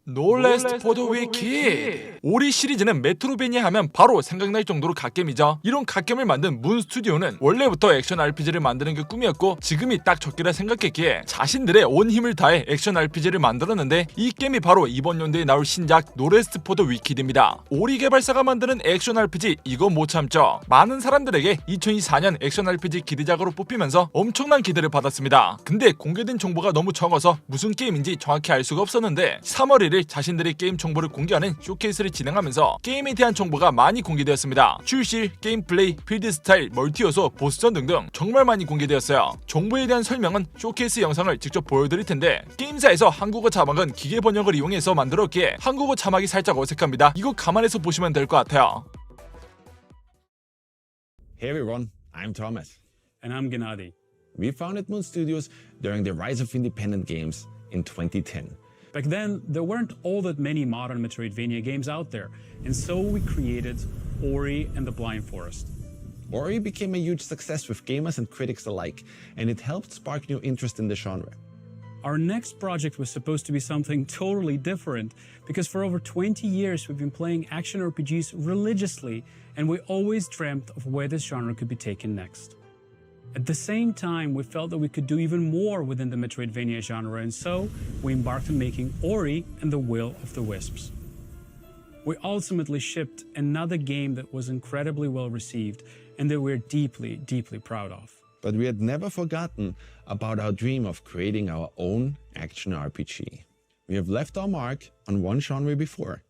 놀레스트 포드 위키. 오리 시리즈는 메트로베니아 하면 바로 생각날 정도로 갓겜이죠. 이런 갓겜을 만든 문 스튜디오는 원래부터 액션 RPG를 만드는 게 꿈이었고 지금이 딱 적기라 생각했기에 자신들의 온 힘을 다해 액션 RPG를 만들었는데 이 게임이 바로 이번 연도에 나올 신작 놀레스트 포드 위키드입니다. 오리 개발사가 만드는 액션 RPG 이거 못 참죠. 많은 사람들에게 2024년 액션 RPG 기대작으로 뽑히면서 엄청난 기대를 받았습니다. 근데 공개된 정보가 너무 적어서 무슨 게임인지 정확히 알 수가 없었는데 3월 1일 자신들의 게임 정보를 공개하는 쇼케이스를 진행하면서 게임에 대한 정보가 많이 공개되었습니다. 출시일, 게임 플레이, 필드 스타일, 멀티 요소, 보스전 등등 정말 많이 공개되었어요. 정보에 대한 설명은 쇼케이스 영상을 직접 보여드릴 텐데 게임사에서 한국어 자막은 기계 번역을 이용해서 만들었기에 한국어 자막이 살짝 어색합니다. 이거 감안해서 보시면 될 것 같아요. Hey everyone, I'm Thomas. And I'm Gennady. We founded Moon Studios during the rise of independent games in 2010. Back then, there weren't all that many modern Metroidvania games out there, and so we created Ori and the Blind Forest. Ori became a huge success with gamers and critics alike, and it helped spark new interest in the genre. Our next project was supposed to be something totally different, because for over 20 years we've been playing action RPGs religiously, and we always dreamt of where this genre could be taken next. At the same time, we felt that we could do even more within the Metroidvania genre, and so we embarked on making Ori and the Will of the Wisps. We ultimately shipped another game that was incredibly well received and that we're deeply, deeply proud of. But we had never forgotten about our dream of creating our own action RPG. We have left our mark on one genre before.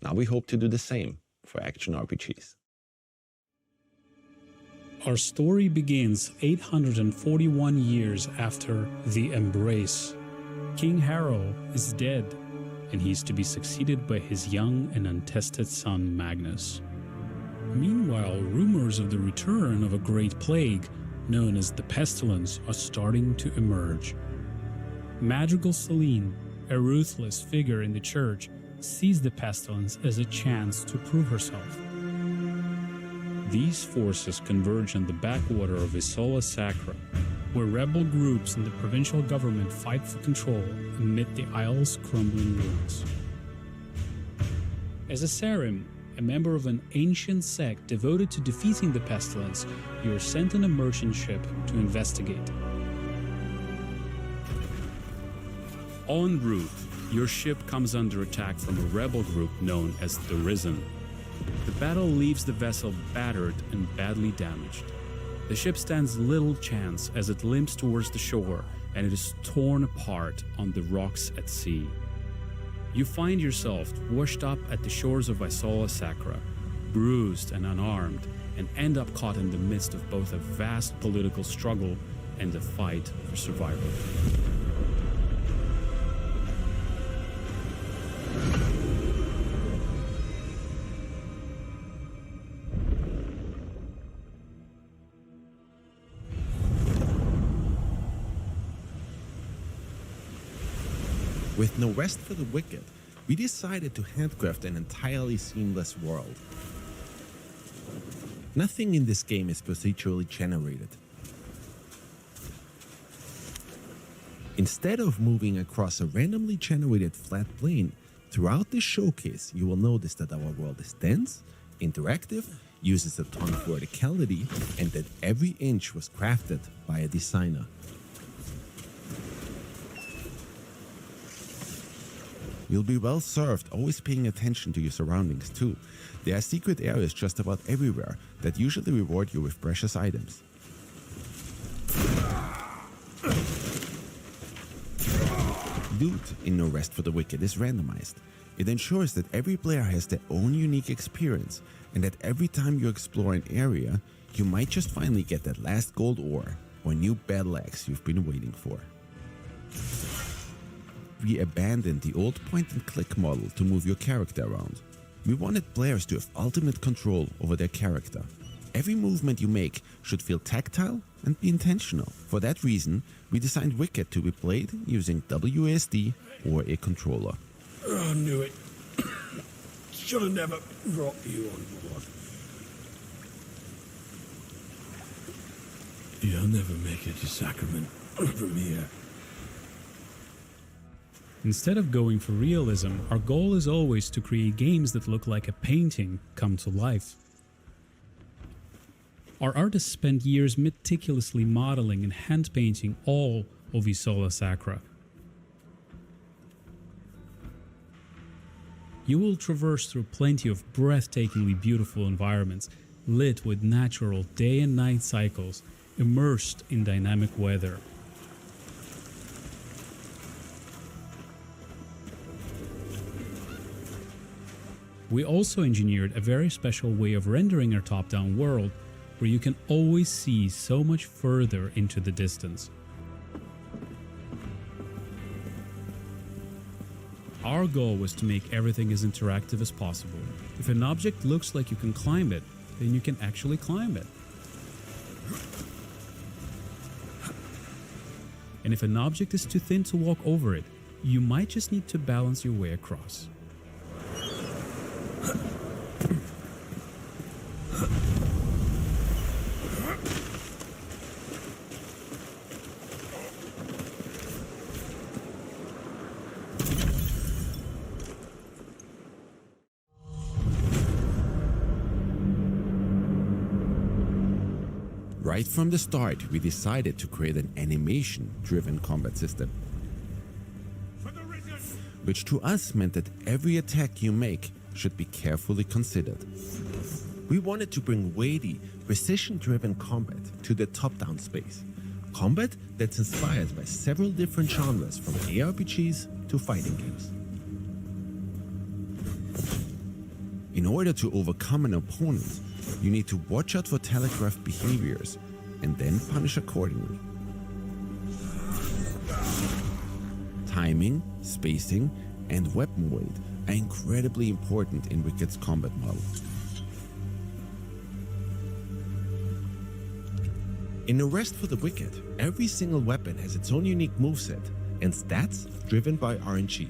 Now we hope to do the same for action RPGs. Our story begins 841 years after the Embrace. King Harrow is dead, and he's to be succeeded by his young and untested son Magnus. Meanwhile, rumors of the return of a great plague, known as the Pestilence, are starting to emerge. Madrigal Celine, a ruthless figure in the church, sees the Pestilence as a chance to prove herself. These forces converge on the backwater of Isola Sacra, where rebel groups and the provincial government fight for control amid the isle's crumbling ruins. As a Sarim, a member of an ancient sect devoted to defeating the pestilence, you are sent on a merchant ship to investigate. En route, your ship comes under attack from a rebel group known as the Risen. The battle leaves the vessel battered and badly damaged. The ship stands little chance as it limps towards the shore and it is torn apart on the rocks at sea. You find yourself washed up at the shores of Isola Sacra, bruised and unarmed, and end up caught in the midst of both a vast political struggle and a fight for survival. With no rest for the wicked, we decided to handcraft an entirely seamless world. Nothing in this game is procedurally generated. Instead of moving across a randomly generated flat plane, throughout this showcase you will notice that our world is dense, interactive, uses a ton of verticality, and that every inch was crafted by a designer. You'll be well served always paying attention to your surroundings too. There are secret areas just about everywhere that usually reward you with precious items. Loot in No Rest for the Wicked is randomized. It ensures that every player has their own unique experience and that every time you explore an area, you might just finally get that last gold ore or new battle axe you've been waiting for. We abandoned the old point-and-click model to move your character around. We wanted players to have ultimate control over their character. Every movement you make should feel tactile and be intentional. For that reason, we designed Wicked to be played using WASD or a controller. I knew it. Should have never brought you on board. You'll never make it to Sacrament from here. Instead of going for realism, our goal is always to create games that look like a painting come to life. Our artists spent years meticulously modeling and hand-painting all of Isola Sacra. You will traverse through plenty of breathtakingly beautiful environments, lit with natural day and night cycles, immersed in dynamic weather. We also engineered a very special way of rendering our top-down world, where you can always see so much further into the distance. Our goal was to make everything as interactive as possible. If an object looks like you can climb it, then you can actually climb it. And if an object is too thin to walk over it, you might just need to balance your way across. Right from the start, we decided to create an animation-driven combat system, which to us meant that every attack you make should be carefully considered. We wanted to bring weighty, precision-driven combat to the top-down space. Combat that's inspired by several different genres, from ARPGs to fighting games. In order to overcome an opponent, you need to watch out for telegraphed behaviors and then punish accordingly. Timing, spacing, and weapon weight are incredibly important in Wicked's combat model. In Arrest for the Wicked, every single weapon has its own unique moveset and stats driven by RNG.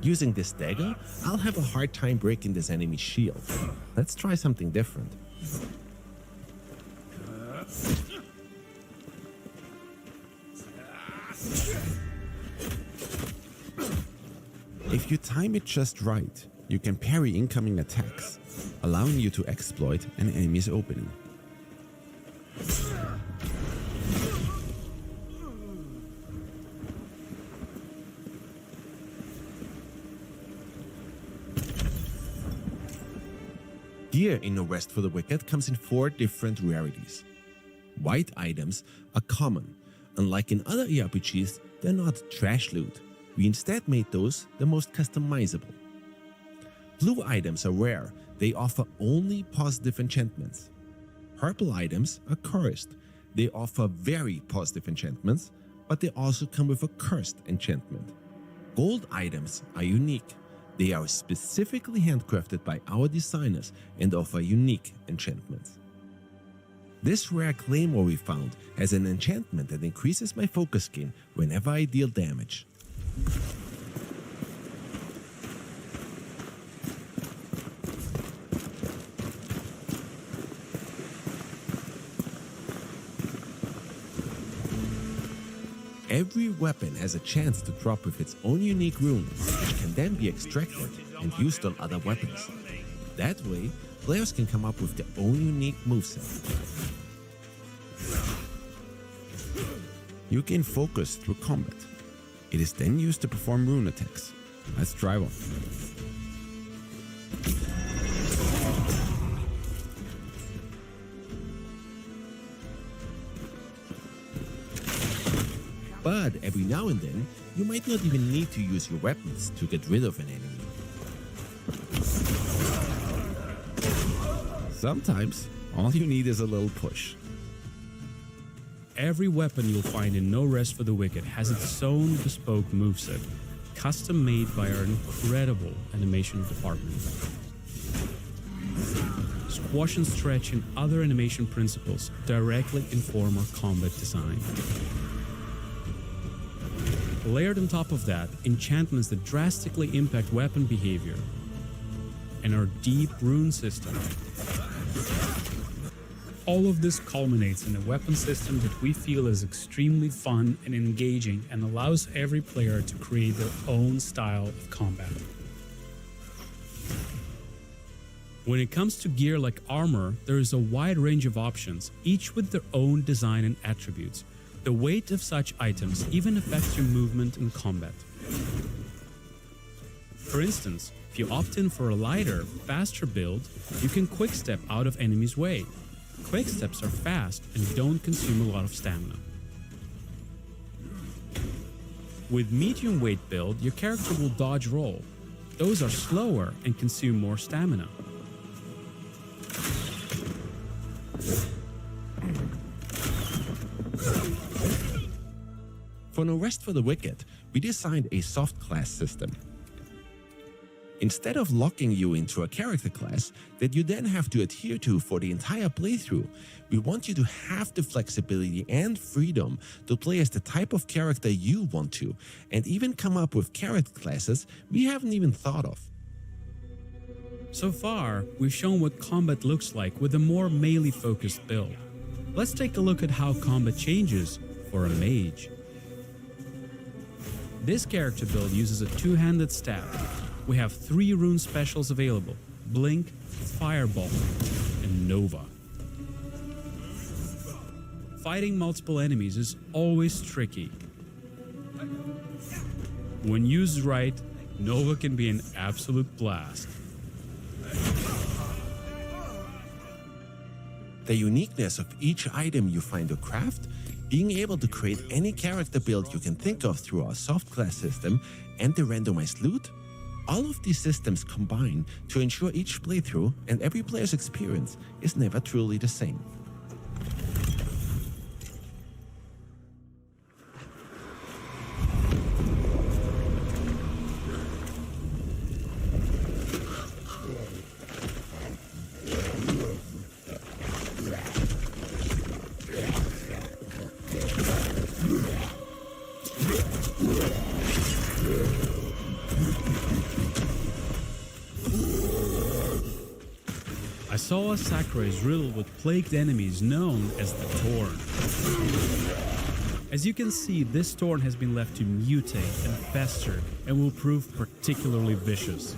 Using this dagger, I'll have a hard time breaking this enemy's shield. Let's try something different. If you time it just right, you can parry incoming attacks, allowing you to exploit an enemy's opening. Gear in Arrest for the Wicked comes in 4 different rarities. White items are common. Unlike in other ARPGs, they're not trash loot. We instead made those the most customizable. Blue items are rare. They offer only positive enchantments. Purple items are cursed. They offer very positive enchantments, but they also come with a cursed enchantment. Gold items are unique. They are specifically handcrafted by our designers and offer unique enchantments. This rare claymore we found has an enchantment that increases my focus gain whenever I deal damage. Every weapon has a chance to drop with its own unique rune, which can then be extracted and used on other weapons. That way, players can come up with their own unique moveset. You gain focus through combat. It is then used to perform rune attacks. Let's try one. But every now and then, you might not even need to use your weapons to get rid of an enemy. Sometimes, all you need is a little push. Every weapon you'll find in No Rest for the Wicked has its own bespoke moveset, custom made by our incredible animation department. Squash and stretch and other animation principles directly inform our combat design. Layered on top of that, enchantments that drastically impact weapon behavior, and our deep rune system. All of this culminates in a weapon system that we feel is extremely fun and engaging and allows every player to create their own style of combat. When it comes to gear like armor, there is a wide range of options, each with their own design and attributes. The weight of such items even affects your movement in combat. For instance, if you opt in for a lighter, faster build, you can quick-step out of enemies' way. Quick-steps are fast and don't consume a lot of stamina. With medium weight build, your character will dodge roll. Those are slower and consume more stamina. For No Rest for the Wicked, we designed a soft class system. Instead of locking you into a character class that you then have to adhere to for the entire playthrough, we want you to have the flexibility and freedom to play as the type of character you want to, and even come up with character classes we haven't even thought of. So far, we've shown what combat looks like with a more melee-focused build. Let's take a look at how combat changes for a mage. This character build uses a two-handed staff. We have 3 rune specials available: Blink, Fireball, and Nova. Fighting multiple enemies is always tricky. When used right, Nova can be an absolute blast. The uniqueness of each item you find or craft, being able to create any character build you can think of through our soft class system, and the randomized loot, all of these systems combine to ensure each playthrough and every player's experience is never truly the same. Asawa Sakura is riddled with plagued enemies known as the Torn. As you can see, this Torn has been left to mutate and fester and will prove particularly vicious.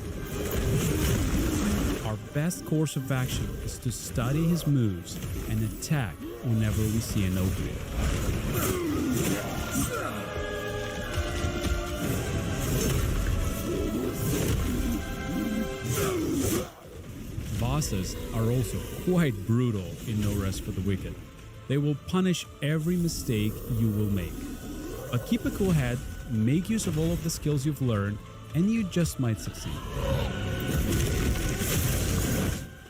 Our best course of action is to study his moves and attack whenever we see an opening. Bosses are also quite brutal in No Rest for the Wicked. They will punish every mistake you will make. But keep a cool head, make use of all of the skills you've learned, and you just might succeed.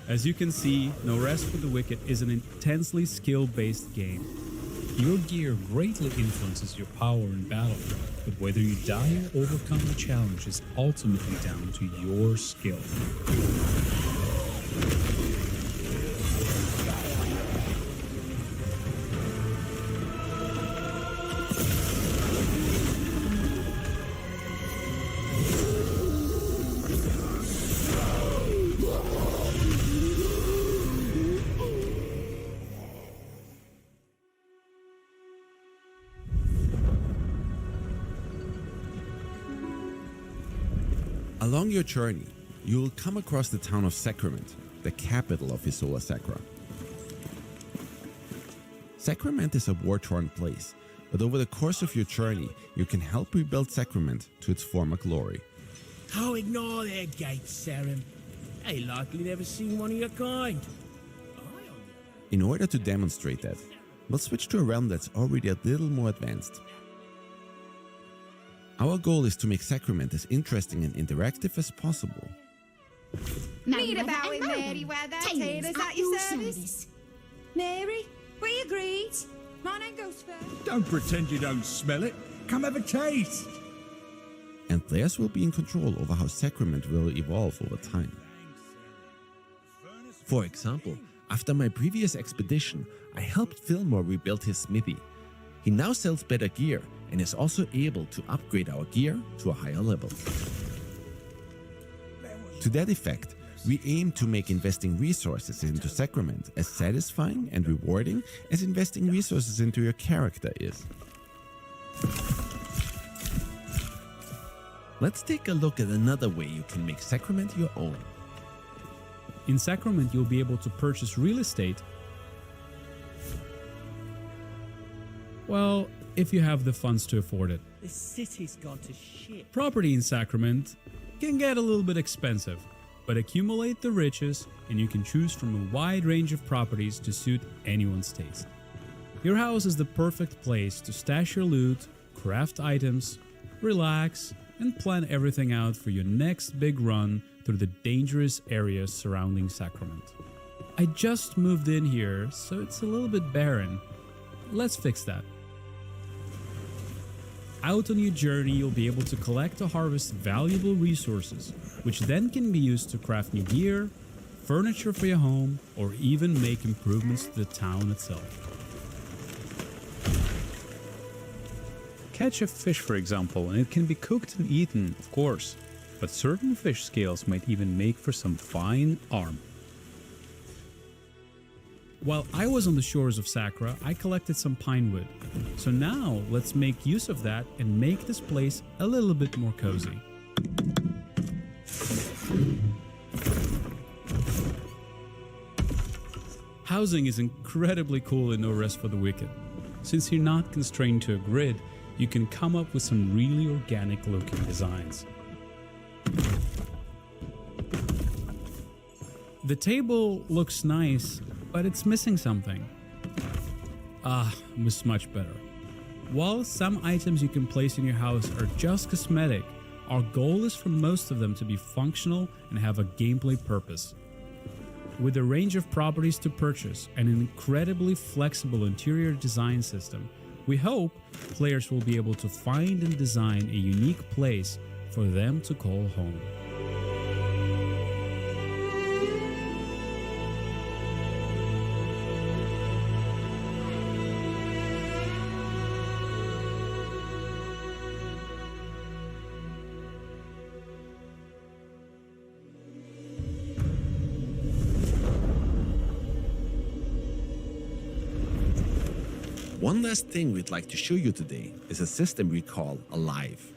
As you can see, No Rest for the Wicked is an intensely skill-based game. Your gear greatly influences your power in battle, but whether you die or overcome the challenge is ultimately down to your skill. Along your journey, you will come across the town of Sacrament, the capital of Isola Sacra. Sacrament is a war-torn place, but over the course of your journey, you can help rebuild Sacrament to its former glory. Oh, ignore their gates, Sarim. They likely never seen one of your kind. In order to demonstrate that, we'll switch to a realm that's already a little more advanced. Our goal is to make Sacrament as interesting and interactive as possible. Read about it, Mary, where that tailor's at your service. Mary, we agreed. My name goes first. Don't pretend you don't smell it. Come have a taste. And players will be in control over how Sacrament will evolve over time. For example, after my previous expedition, I helped Fillmore rebuild his smithy. He now sells better gear and is also able to upgrade our gear to a higher level. To that effect, we aim to make investing resources into Sacrament as satisfying and rewarding as investing resources into your character is. Let's take a look at another way you can make Sacrament your own. In Sacrament, you'll be able to purchase real estate. Well, if you have the funds to afford it. The city's gone to shit. Property in Sacrament can get a little bit expensive, but accumulate the riches and you can choose from a wide range of properties to suit anyone's taste. Your house is the perfect place to stash your loot, craft items, relax, and plan everything out for your next big run through the dangerous areas surrounding Sacrament. I just moved in here, so it's a little bit barren. Let's fix that. Out on your journey, you'll be able to collect or harvest valuable resources, which then can be used to craft new gear, furniture for your home, or even make improvements to the town itself. Catch a fish, for example, and it can be cooked and eaten, of course, but certain fish scales might even make for some fine arm. While I was on the shores of Sacra, I collected some pine wood. So now let's make use of that and make this place a little bit more cozy. Housing is incredibly cool in No Rest for the Wicked. Since you're not constrained to a grid, you can come up with some really organic looking designs. The table looks nice, but it's missing something. Much better. While some items you can place in your house are just cosmetic, our goal is for most of them to be functional and have a gameplay purpose. With a range of properties to purchase and an incredibly flexible interior design system, we hope players will be able to find and design a unique place for them to call home. One last thing we'd like to show you today is a system we call Alive.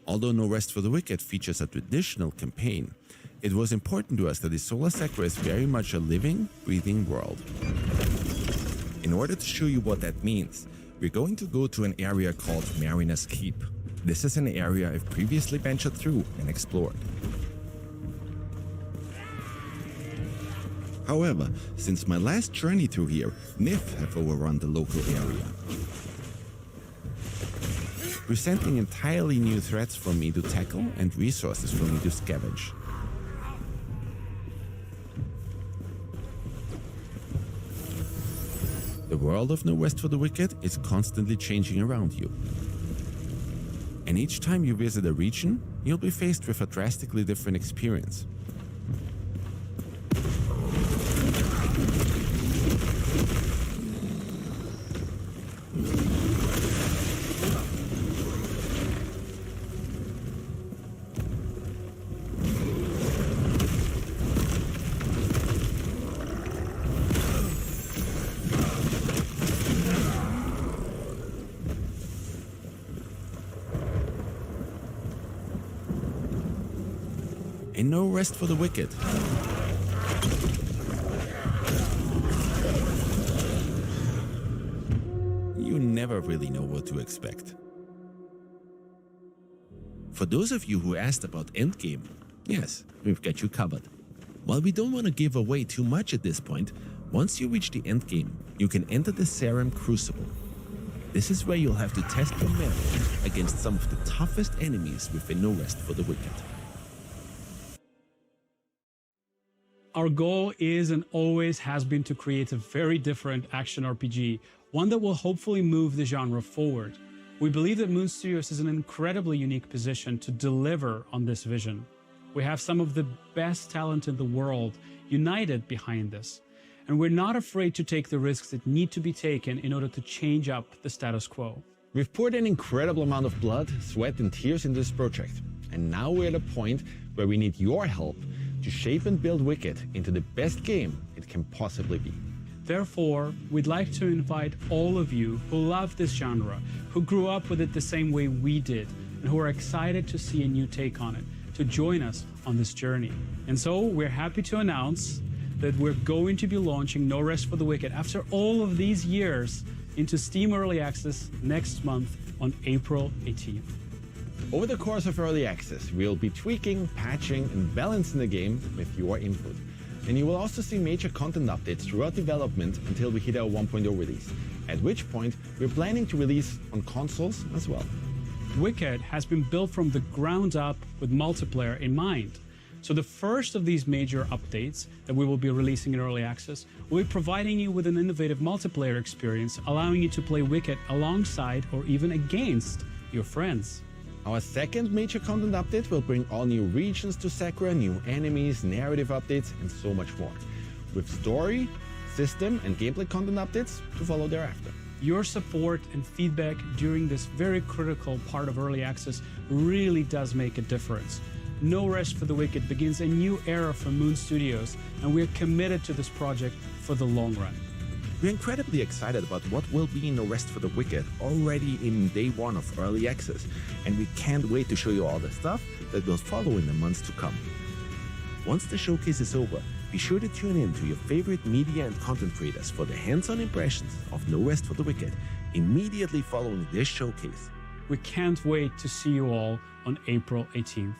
Although No Rest for the Wicked features a traditional campaign, it was important to us that the Solar Sacra is very much a living, breathing world. In order to show you what that means, we're going to go to an area called Mariner's Keep. This is an area I've previously ventured through and explored. However, since my last journey through here, Nif have overrun the local area, presenting entirely new threats for me to tackle and resources for me to scavenge. The world of No Rest for the Wicked is constantly changing around you. And each time you visit a region, you'll be faced with a drastically different experience. And no rest for the wicked. You never really know what to expect. For those of you who asked about endgame, yes, we've got you covered. While we don't want to give away too much at this point, once you reach the endgame, you can enter the Serum Crucible. This is where you'll have to test your mettle against some of the toughest enemies within No Rest for the Wicked. Our goal is and always has been to create a very different action RPG, one that will hopefully move the genre forward. We believe that Moon Studios is in an incredibly unique position to deliver on this vision. We have some of the best talent in the world united behind this, and we're not afraid to take the risks that need to be taken in order to change up the status quo. We've poured an incredible amount of blood, sweat, and tears into this project, and now we're at a point where we need your help to shape and build Wicked into the best game it can possibly be. Therefore, we'd like to invite all of you who love this genre, who grew up with it the same way we did, and who are excited to see a new take on it, to join us on this journey. And so we're happy to announce that we're going to be launching No Rest for the Wicked after all of these years into Steam Early Access next month on April 18th. Over the course of early access, we'll be tweaking, patching, and balancing the game with your input. And you will also see major content updates throughout development until we hit our 1.0 release, at which point we're planning to release on consoles as well. Wicked has been built from the ground up with multiplayer in mind. So the first of these major updates that we will be releasing in early access will be providing you with an innovative multiplayer experience, allowing you to play Wicked alongside or even against your friends. Our second major content update will bring all new regions to Sakura, new enemies, narrative updates, and so much more, with story, system, and gameplay content updates to follow thereafter. Your support and feedback during this very critical part of early access really does make a difference. No Rest for the Wicked begins a new era for Moon Studios, and we're committed to this project for the long run. We're incredibly excited about what will be No Rest for the Wicked already in day one of early access, and we can't wait to show you all the stuff that will follow in the months to come. Once the showcase is over, be sure to tune in to your favorite media and content creators for the hands-on impressions of No Rest for the Wicked immediately following this showcase. We can't wait to see you all on April 18th.